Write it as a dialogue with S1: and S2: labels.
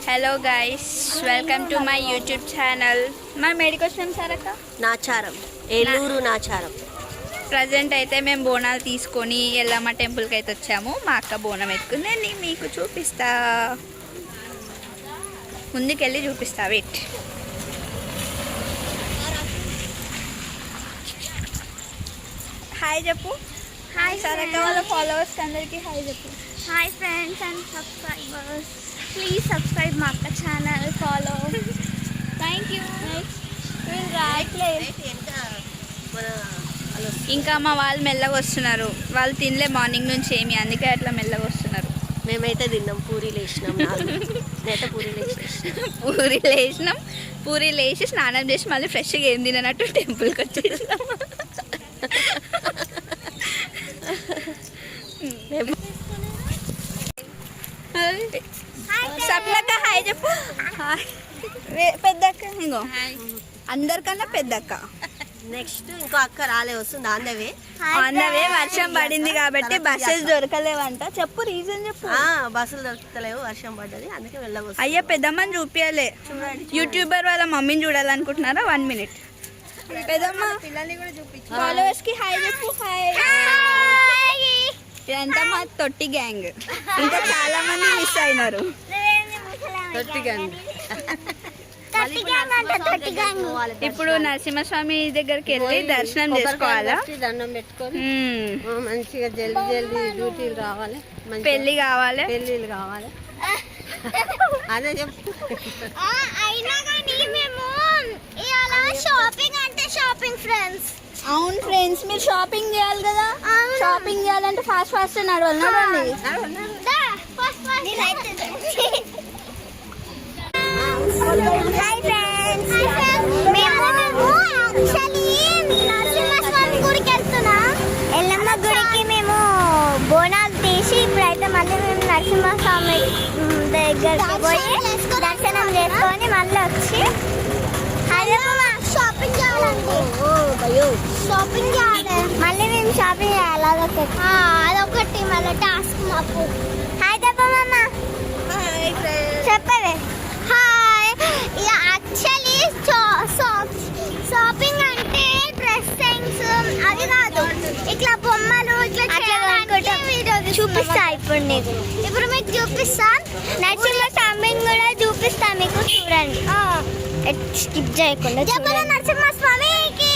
S1: Hello guys, welcome to my YouTube channel. మా మేడికి వచ్చినాం sir అక్క
S2: నాచారం, ఏలూరు నాచారం.
S1: ప్రజెంట్ అయితే మేము బోనాలు తీసుకొని ఎల్లమ్మ టెంపుల్కి అయితే వచ్చాము. మా అక్క బోనం ఎత్తుకుని నేను మీకు చూపిస్తా, ముందుకెళ్ళి చూపిస్తా. వెయిట్. హాయ్ చెప్పు.
S3: హాయ్
S1: సార్ అక్క వాళ్ళ ఫాలోవర్స్కి అందరికీ హాయ్ చెప్పు.
S3: Hi friends and subscribers, please subscribe మా అక్క ఛానల్, ఫాలో. Thank you.
S1: ఇంకా మా వాళ్ళు మెల్లగా వస్తున్నారు. వాళ్ళు తినలే మార్నింగ్ నుంచి ఏమి, అందుకే అట్లా మెల్లగా వస్తున్నారు.
S2: మేమైతే తిన్నాం, పూరీలు వేసినాం. నేత
S1: పూరీలు వేసినాం. పూరీలు వేసి స్నానం చేసి మళ్ళీ ఫ్రెష్గా ఏం తిననట్టు టెంపుల్కి వచ్చేసినాం. సప్లక్క హాయ్ చెప్పు. పెద్దక్క ఇంకో అందరికన్నా పెద్దక్క.
S2: నెక్స్ట్ ఇంకో అక్క రాలే, వస్తుంది ఆందవే.
S1: అన్నవే వర్షం పడింది కాబట్టి బస్సెస్ దొరకలేవంట. చెప్పు రీజన్ చెప్పు.
S2: బస్సులు దొరకలేవు, వర్షం పడ్డది, అందుకే వెళ్ళవచ్చు.
S1: అయ్యా పెద్దమ్మని చూపించాలి. యూట్యూబర్ వాళ్ళ మమ్మీని చూడాలనుకుంటున్నారా? 1 minute. పెద్దమ్మ ఫాలోవర్స్ కి హాయ్ చెప్పు. హాయ్. ఇదంతా మా తొట్టి గ్యాంగ్. ఇంకా చాలా మంది మిస్ అయినారు. ఇప్పుడు నరసింహస్వామి దగ్గరికి వెళ్ళి దర్శనం చేసుకోవాలా,
S2: దండం పెట్టుకొని మంచిగా జల్దీ జల్దీ డ్యూటీలు రావాలి,
S1: పెళ్లి కావాలి,
S2: పెళ్ళిళ్ళు కావాలి. అదే చెప్పు.
S3: అయినా కానీ మేము ఇలా షాపింగ్ అంటే షాపింగ్ ఫ్రెండ్స్.
S1: అవును ఫ్రెండ్స్, మీరు షాపింగ్ చేయాలి కదా. షాపింగ్ చేయాలంటే ఫాస్ట్ ఫాస్ట్ నడవాలి. నడవండి.
S3: హాయ్ ఫ్రెండ్స్, మేము యాక్చువల్లీ నరసింహస్వామి గుడికి వెళ్తున్నాం. ఎల్లమ్మ గుడికి మేము బోనాలు తీసి ఇప్పుడైతే మళ్ళీ మేము నరసింహస్వామి దగ్గరికి పోయి దర్శనం చేసుకొని మళ్ళీ వచ్చి షాపింగ్ చేయాలండి. షాపింగ్ చేయాలి, మళ్ళీ మేము షాపింగ్ చేయాలి. అదొకటి మళ్ళీ టాస్క్ మాకు. హాయ్ చెప్పమ్మ. చెప్పవే. హాయ్. యాక్చువల్లీ షాపింగ్ అంటే డ్రెస్ థింగ్స్ అది కాదు, ఇట్లా బొమ్మలు ఇట్లా చూపిస్తా. ఇప్పుడు మీకు చూపిస్తా. నరసింహస్వామి కూడా చూపిస్తా మీకు, చూడండి. స్కిప్ చేయకుండా నరసింహస్వామికి